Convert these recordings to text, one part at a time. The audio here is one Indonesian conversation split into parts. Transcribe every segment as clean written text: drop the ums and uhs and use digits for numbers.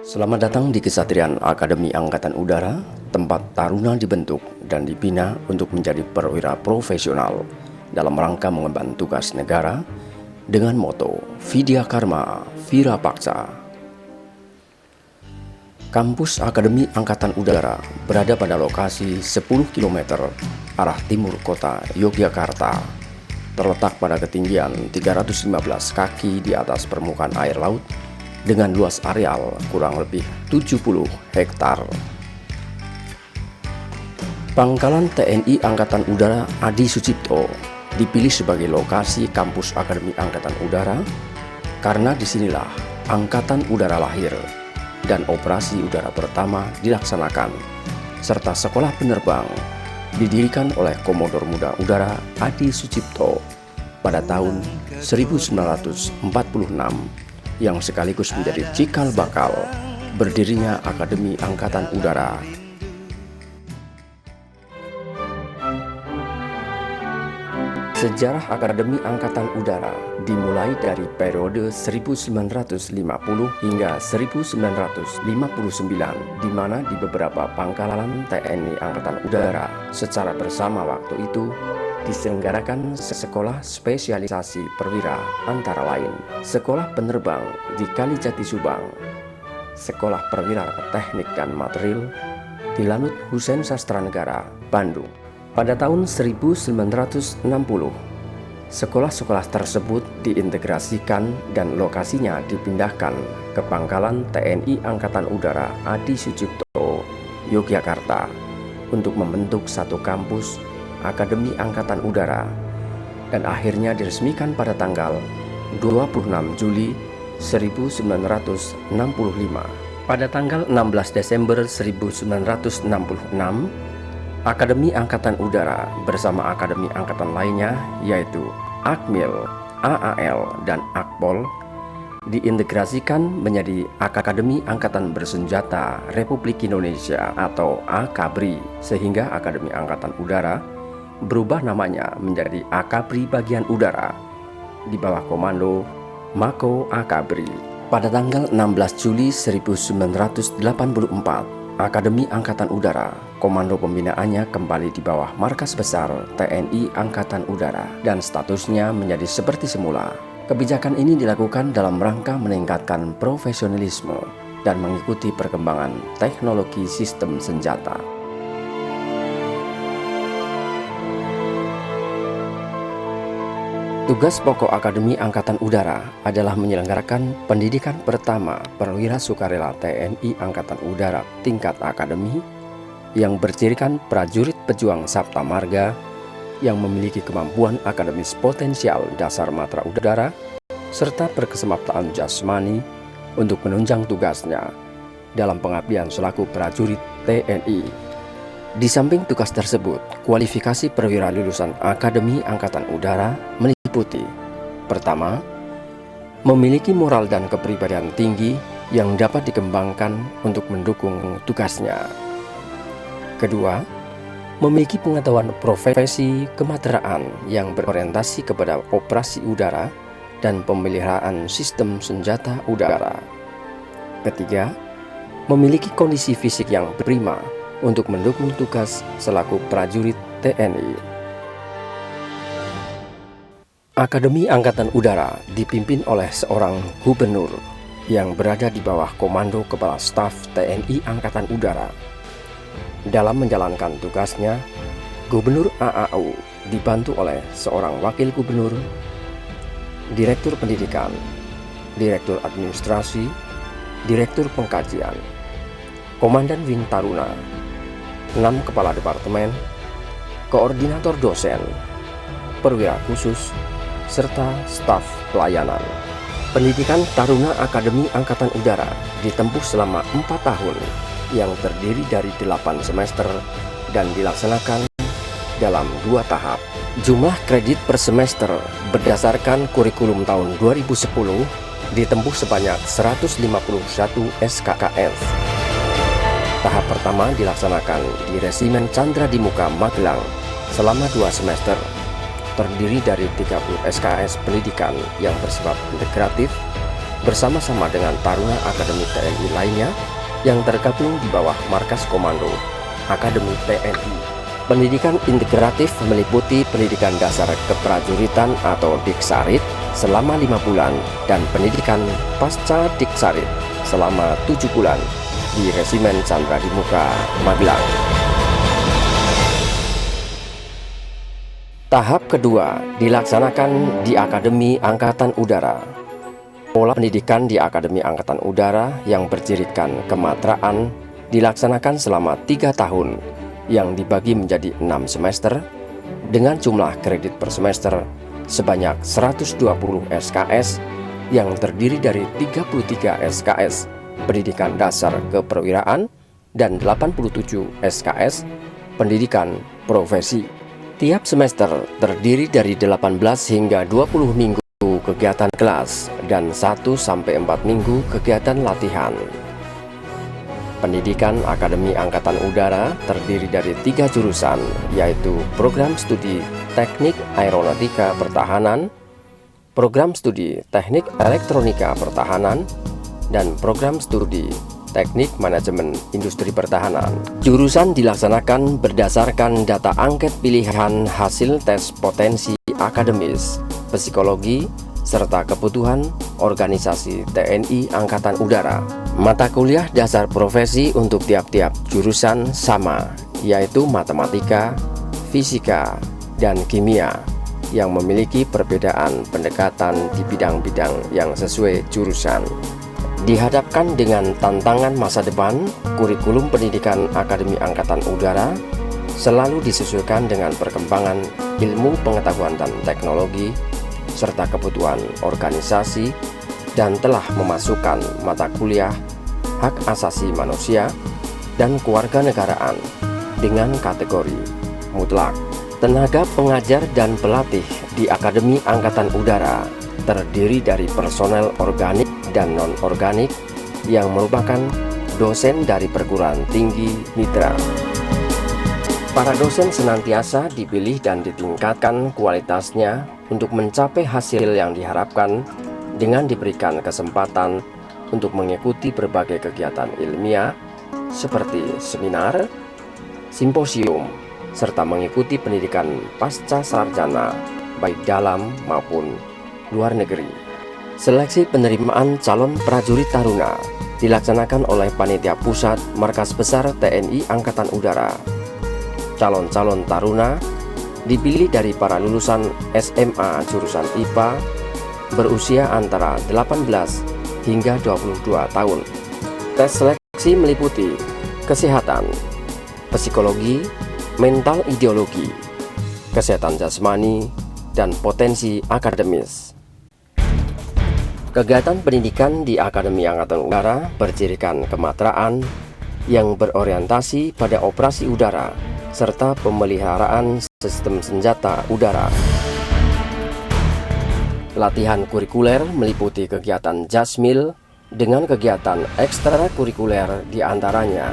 Selamat datang di Kesatrian Akademi Angkatan Udara, tempat taruna dibentuk dan dibina untuk menjadi perwira profesional dalam rangka mengemban tugas negara dengan moto Vidya Karma Vira Paksa. Kampus Akademi Angkatan Udara berada pada lokasi 10 km arah timur kota Yogyakarta, terletak pada ketinggian 315 kaki di atas permukaan air laut dengan luas areal kurang lebih 70 hektar. Pangkalan TNI Angkatan Udara Adi Sucipto dipilih sebagai lokasi kampus Akademi Angkatan Udara karena disinilah Angkatan Udara lahir dan operasi udara pertama dilaksanakan, serta sekolah penerbang didirikan oleh Komodor Muda Udara Adi Sucipto pada tahun 1946 yang sekaligus menjadi cikal bakal berdirinya Akademi Angkatan Udara. Sejarah Akademi Angkatan Udara dimulai dari periode 1950 hingga 1959, di mana di beberapa pangkalan TNI Angkatan Udara secara bersama waktu itu diselenggarakan sekolah spesialisasi perwira, antara lain Sekolah Penerbang di Kalijati Subang, Sekolah Perwira Teknik dan Material di Lanut Hussein Sastranegara, Bandung. Pada tahun 1960, sekolah-sekolah tersebut diintegrasikan dan lokasinya dipindahkan ke pangkalan TNI Angkatan Udara Adi Sucipto, Yogyakarta, untuk membentuk satu kampus Akademi Angkatan Udara, dan akhirnya diresmikan pada tanggal 26 Juli 1965. Pada tanggal 16 Desember 1966, Akademi Angkatan Udara bersama Akademi Angkatan lainnya yaitu Akmil, AAL, dan Akpol diintegrasikan menjadi Akademi Angkatan Bersenjata Republik Indonesia atau AKABRI, sehingga Akademi Angkatan Udara berubah namanya menjadi Akabri Bagian Udara di bawah komando Mako Akabri. Pada tanggal 16 Juli 1984, Akademi Angkatan Udara, komando pembinaannya kembali di bawah Markas Besar TNI Angkatan Udara dan statusnya menjadi seperti semula. Kebijakan ini dilakukan dalam rangka meningkatkan profesionalisme dan mengikuti perkembangan teknologi sistem senjata. Tugas pokok Akademi Angkatan Udara adalah menyelenggarakan pendidikan pertama perwira sukarela TNI Angkatan Udara tingkat akademi yang bercirikan prajurit pejuang Sabta Marga yang memiliki kemampuan akademis potensial dasar matra udara serta berkesempatan jasmani untuk menunjang tugasnya dalam pengabdian selaku prajurit TNI. Di samping tugas tersebut, kualifikasi perwira lulusan Akademi Angkatan Udara meliputi: pertama, memiliki moral dan kepribadian tinggi yang dapat dikembangkan untuk mendukung tugasnya. Kedua, memiliki pengetahuan profesi kemateraan yang berorientasi kepada operasi udara dan pemeliharaan sistem senjata udara. Ketiga, memiliki kondisi fisik yang prima untuk mendukung tugas selaku prajurit TNI. Akademi Angkatan Udara dipimpin oleh seorang gubernur yang berada di bawah komando Kepala Staf TNI Angkatan Udara. Dalam menjalankan tugasnya, Gubernur AAU dibantu oleh seorang wakil gubernur, direktur pendidikan, direktur administrasi, direktur pengkajian, komandan wing taruna, 6 kepala departemen, koordinator dosen, perwira khusus, serta staf pelayanan. Pendidikan Taruna Akademi Angkatan Udara ditempuh selama 4 tahun yang terdiri dari 8 semester dan dilaksanakan dalam 2 tahap. Jumlah kredit per semester berdasarkan kurikulum tahun 2010 ditempuh sebanyak 151 SKKS. Tahap pertama dilaksanakan di Resimen Chandra di Muka, Magelang selama 2 semester, terdiri dari 30 SKS pendidikan yang bersifat integratif bersama-sama dengan Taruna Akademi TNI lainnya yang tergabung di bawah Markas Komando Akademi TNI. Pendidikan integratif meliputi pendidikan dasar keprajuritan atau Diksarit selama 5 bulan dan pendidikan pasca Diksarit selama 7 bulan di Resimen Chandra di Muka, Magelang. Tahap kedua dilaksanakan di Akademi Angkatan Udara. Pola pendidikan di Akademi Angkatan Udara yang berjirikan kematraan dilaksanakan selama 3 tahun yang dibagi menjadi 6 semester dengan jumlah kredit per semester sebanyak 120 SKS yang terdiri dari 33 SKS pendidikan dasar keperwiraan dan 87 SKS pendidikan profesi. Tiap semester terdiri dari 18 hingga 20 minggu kegiatan kelas dan 1-4 minggu kegiatan latihan. Pendidikan Akademi Angkatan Udara terdiri dari 3 jurusan, yaitu Program Studi Teknik Aeronautika Pertahanan, Program Studi Teknik Elektronika Pertahanan, dan Program Studi Teknik Manajemen Industri Pertahanan. Jurusan dilaksanakan berdasarkan data angket pilihan hasil tes potensi akademis, psikologi, serta kebutuhan organisasi TNI Angkatan Udara. Mata kuliah dasar profesi untuk tiap-tiap jurusan sama, yaitu matematika, fisika, dan kimia, yang memiliki perbedaan pendekatan di bidang-bidang yang sesuai jurusan. Dihadapkan dengan tantangan masa depan, kurikulum pendidikan Akademi Angkatan Udara selalu disesuaikan dengan perkembangan ilmu pengetahuan dan teknologi, serta kebutuhan organisasi, dan telah memasukkan mata kuliah hak asasi manusia dan kewarganegaraan dengan kategori mutlak. Tenaga pengajar dan pelatih di Akademi Angkatan Udara terdiri dari personel organik dan non-organik yang merupakan dosen dari perguruan tinggi mitra. Para dosen senantiasa dipilih dan ditingkatkan kualitasnya untuk mencapai hasil yang diharapkan dengan diberikan kesempatan untuk mengikuti berbagai kegiatan ilmiah seperti seminar, simposium, serta mengikuti pendidikan pasca sarjana baik dalam maupun luar negeri. Seleksi penerimaan calon prajurit taruna dilaksanakan oleh Panitia Pusat Markas Besar TNI Angkatan Udara. Calon-calon taruna dipilih dari para lulusan SMA jurusan IPA berusia antara 18 hingga 22 tahun. Tes seleksi meliputi kesehatan, psikologi, mental ideologi, kesehatan jasmani, dan potensi akademis. Kegiatan pendidikan di Akademi Angkatan Udara bercirikan kematraan yang berorientasi pada operasi udara serta pemeliharaan sistem senjata udara. Latihan kurikuler meliputi kegiatan Jasmil dengan kegiatan ekstrakurikuler diantaranya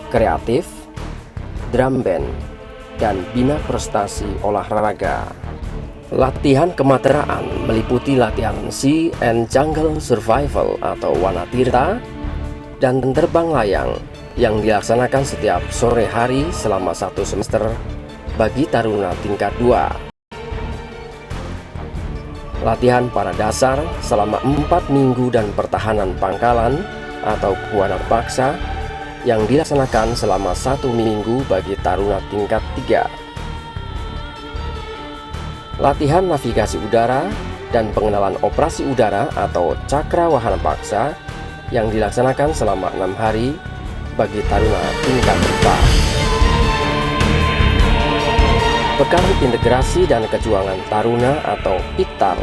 kreatif, drum band, dan bina prestasi olahraga. Latihan kemateraan meliputi latihan Sea and Jungle Survival atau Wanatirta dan terbang layang yang dilaksanakan setiap sore hari selama 1 semester bagi taruna tingkat 2. Latihan para dasar selama 4 minggu dan pertahanan pangkalan atau kuadrat paksa yang dilaksanakan selama 1 minggu bagi taruna tingkat 3. Latihan navigasi udara dan pengenalan operasi udara atau cakra wahana paksa yang dilaksanakan selama 6 hari bagi taruna tingkat 4. Pekan Integrasi dan Kejuangan Taruna atau PIKTAR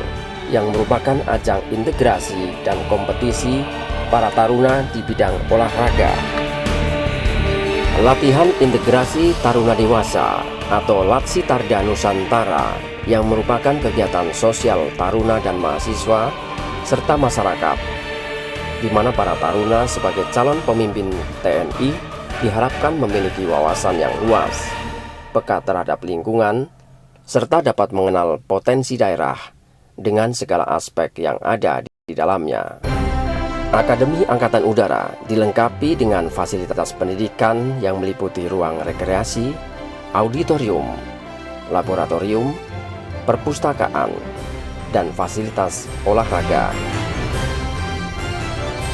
yang merupakan ajang integrasi dan kompetisi para taruna di bidang olahraga. Latihan Integrasi Taruna Dewasa atau Latsitarda Nusantara yang merupakan kegiatan sosial taruna dan mahasiswa serta masyarakat, di mana para taruna sebagai calon pemimpin TNI diharapkan memiliki wawasan yang luas, peka terhadap lingkungan, serta dapat mengenal potensi daerah dengan segala aspek yang ada di dalamnya. Akademi Angkatan Udara dilengkapi dengan fasilitas pendidikan yang meliputi ruang rekreasi, auditorium, laboratorium, perpustakaan, dan fasilitas olahraga.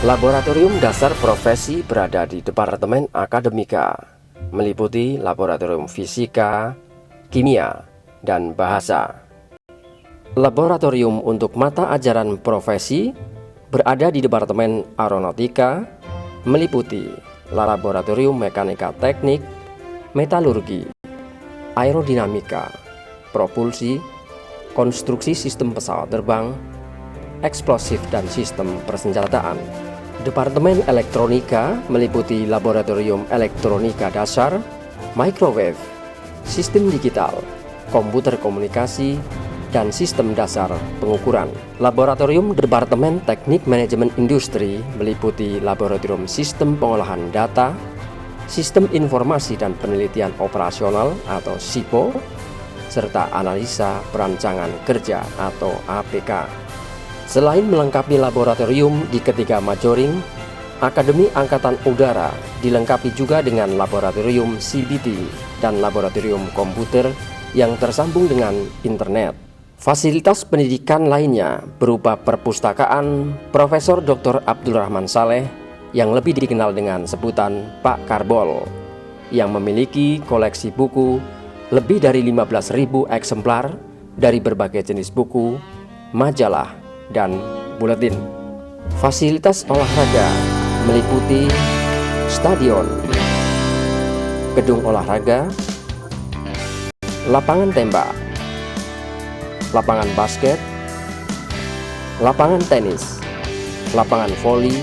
Laboratorium dasar profesi berada di Departemen Akademika, meliputi laboratorium fisika, kimia, dan bahasa. Laboratorium untuk mata ajaran profesi berada di Departemen Aeronautika, meliputi laboratorium mekanika teknik, metalurgi, aerodinamika, propulsi, konstruksi sistem pesawat terbang, eksplosif dan sistem persenjataan. Departemen Elektronika meliputi laboratorium elektronika dasar, microwave, sistem digital, komputer komunikasi, dan sistem dasar pengukuran. Laboratorium Departemen Teknik Manajemen Industri meliputi laboratorium sistem pengolahan data, sistem informasi dan penelitian operasional atau SIPO, serta analisa perancangan kerja atau APK. Selain melengkapi laboratorium di ketiga majoring, Akademi Angkatan Udara dilengkapi juga dengan laboratorium CBT dan laboratorium komputer yang tersambung dengan internet. Fasilitas pendidikan lainnya berupa perpustakaan Profesor Dr. Abdul Rahman Saleh yang lebih dikenal dengan sebutan Pak Karbol, yang memiliki koleksi buku lebih dari 15.000 eksemplar dari berbagai jenis buku, majalah, dan buletin. Fasilitas olahraga meliputi stadion, gedung olahraga, lapangan tembak, lapangan basket, lapangan tenis, lapangan voli,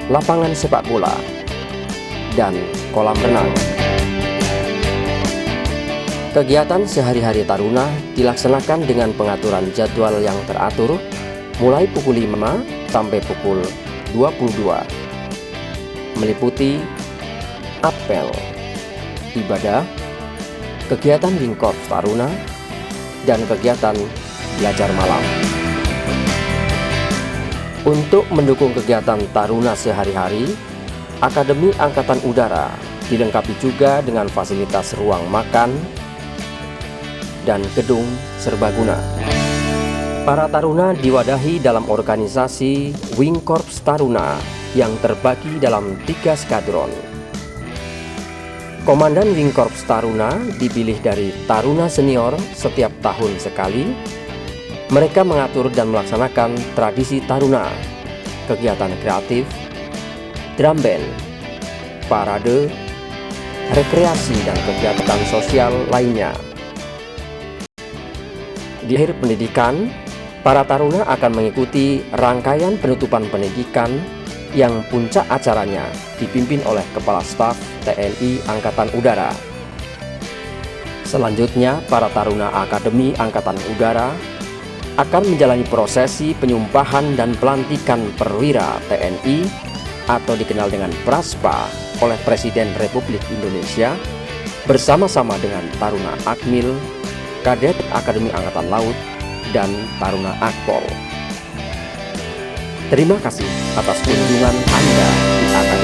lapangan sepak bola, dan kolam renang. Kegiatan sehari-hari taruna dilaksanakan dengan pengaturan jadwal yang teratur mulai pukul 5 sampai pukul 22, meliputi apel, ibadah, kegiatan Wingkorps Taruna, dan kegiatan belajar malam. Untuk mendukung kegiatan taruna sehari-hari, Akademi Angkatan Udara dilengkapi juga dengan fasilitas ruang makan dan gedung serbaguna. Para taruna diwadahi dalam organisasi Wingkorps Taruna yang terbagi dalam 3 skadron. Komandan Wingkorps Taruna dipilih dari taruna senior setiap tahun sekali. Mereka mengatur dan melaksanakan tradisi taruna, kegiatan kreatif, drum band, parade, rekreasi, dan kegiatan sosial lainnya. Di akhir pendidikan, para taruna akan mengikuti rangkaian penutupan pendidikan yang puncak acaranya dipimpin oleh Kepala Staf TNI Angkatan Udara. Selanjutnya, para taruna Akademi Angkatan Udara akan menjalani prosesi penyumpahan dan pelantikan perwira TNI atau dikenal dengan Praspa oleh Presiden Republik Indonesia bersama-sama dengan taruna Akmil, Kadet Akademi Angkatan Laut, dan taruna Akpol. Terima kasih atas kunjungan Anda di Akademi